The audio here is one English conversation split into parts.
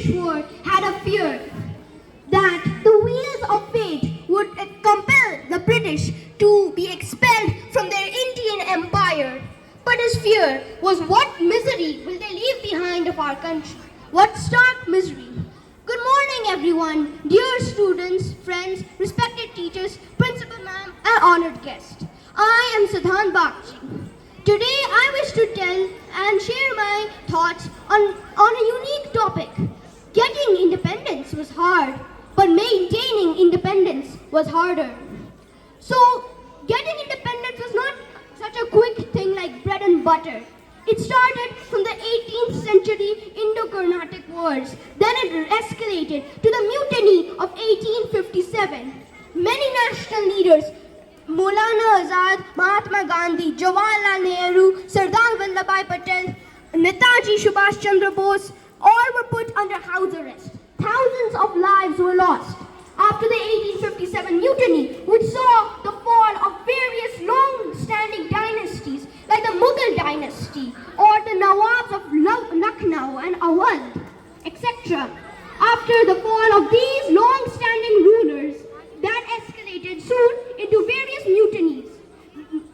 British war had a fear that the wheels of fate would compel the British to be expelled from their Indian empire. But his fear was, what misery will they leave behind of our country? What stark misery. Good morning, everyone, dear students, friends, respected teachers, principal ma'am, and honored guests. I am Siddhant Bakshi. Today, I wish to tell and share my thoughts on a unique topic. Getting independence was hard, but maintaining independence was harder. So, getting independence was not such a quick thing like bread and butter. It started from the 18th century Indo-Carnatic Wars. Then it escalated to the mutiny of 1857. Many national leaders, Maulana Azad, Mahatma Gandhi, Jawaharlal Nehru, Sardar Vallabhbhai Patel, Netaji Subhash Chandra Bose, all were put under house arrest. Thousands of lives were lost. After the 1857 mutiny, which saw the fall of various long-standing dynasties like the Mughal dynasty or the Nawabs of Lucknow and Awadh, etc. After the fall of these long-standing rulers, that escalated soon into various mutinies,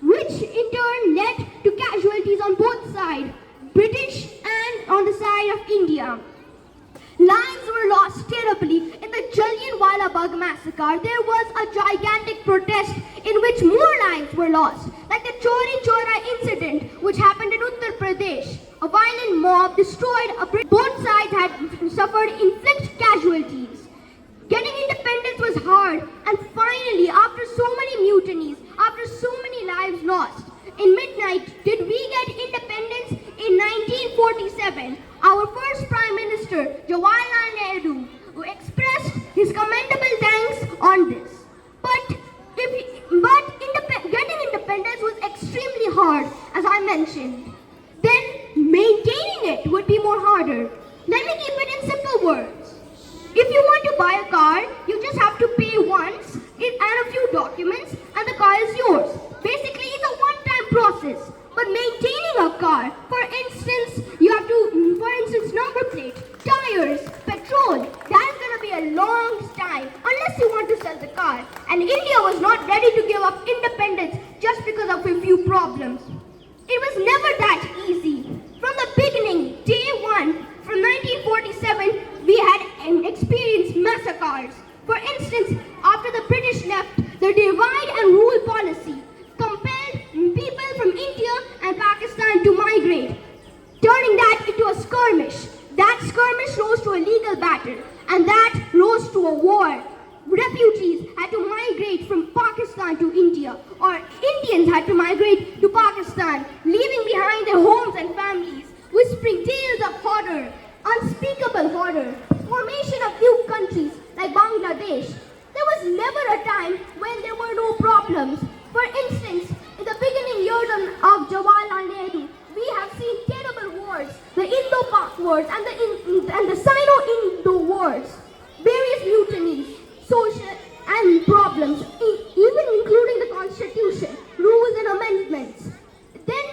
which in turn led to casualties on both sides, British and on the side of India. Lives were lost terribly. In the Jallianwala Bagh massacre, there was a gigantic protest in which more lives were lost, like the Chauri Chaura incident which happened in Uttar Pradesh. A violent mob destroyed a bridge. Both sides had suffered inflict casualties. Getting independence was hard, and finally, after so many mutinies, after so many lives lost, in midnight did we get independence in 1947. Our first Prime Minister, Jawaharlal Nehru, expressed his commendable thanks on this. But getting independence was extremely hard, as I mentioned. Then maintaining it would be more harder. Let me keep it in simple words. If you want to buy a car, you just have to pay once and a few documents, and the car is yours. Basically, it's a one-time process. But maintaining a car, for instance, number plate, tires, petrol, that's going to be a long time unless you want to sell the car. And India was not ready to give up independence just because of a few problems. It was never that easy. From the beginning, day one, from 1947, we had experienced massacres. For instance, after the British left, the divide and rule policy compelled people from India and Pakistan to migrate, turning that into a skirmish. That skirmish rose to a legal battle, and that rose to a war. Refugees had to migrate from Pakistan to India, or Indians had to migrate to Pakistan, leaving behind their homes and families, whispering tales of horror, unspeakable horror, formation of new countries like Bangladesh. There was never a time when there were no problems. For instance, in the beginning years of Jawaharlal Nehru, we have seen terrible wars, the Indo-Pak wars and the Sino-Indo wars, various mutinies, social and problems, even including the constitution, rules and amendments. Then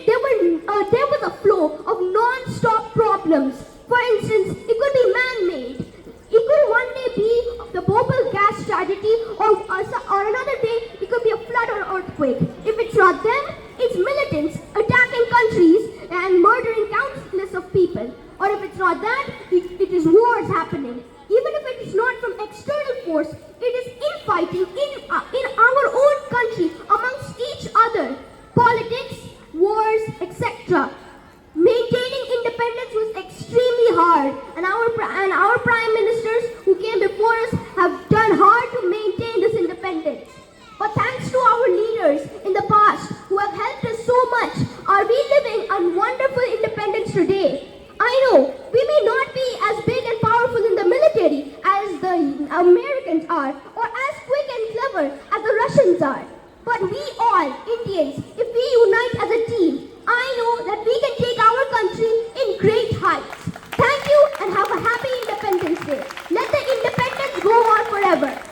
there was a flow of non-stop problems. For instance, it could be man-made. It could one day be the Bhopal gas tragedy, or another day it could be a flood or earthquake. If it's not them, it's militants attacking countries and murdering countless of people. Or if it's not that, it is wars happening. Even if it is not from external force, it is infighting in our own country amongst each other. Politics, wars, etc. Maintaining independence was extremely hard, and our prime ministers who came before us have done hard to maintain this independence. But thanks to our leaders in the past who have helped us so much, are we living a wonderful independence today. I know we may not be as big and powerful in the military as the Americans are, or as quick and clever as the Russians are. But we all, Indians, if we unite as a team, I know that we can take our country in great heights. Thank you and have a happy Independence Day. Let the independence go on forever.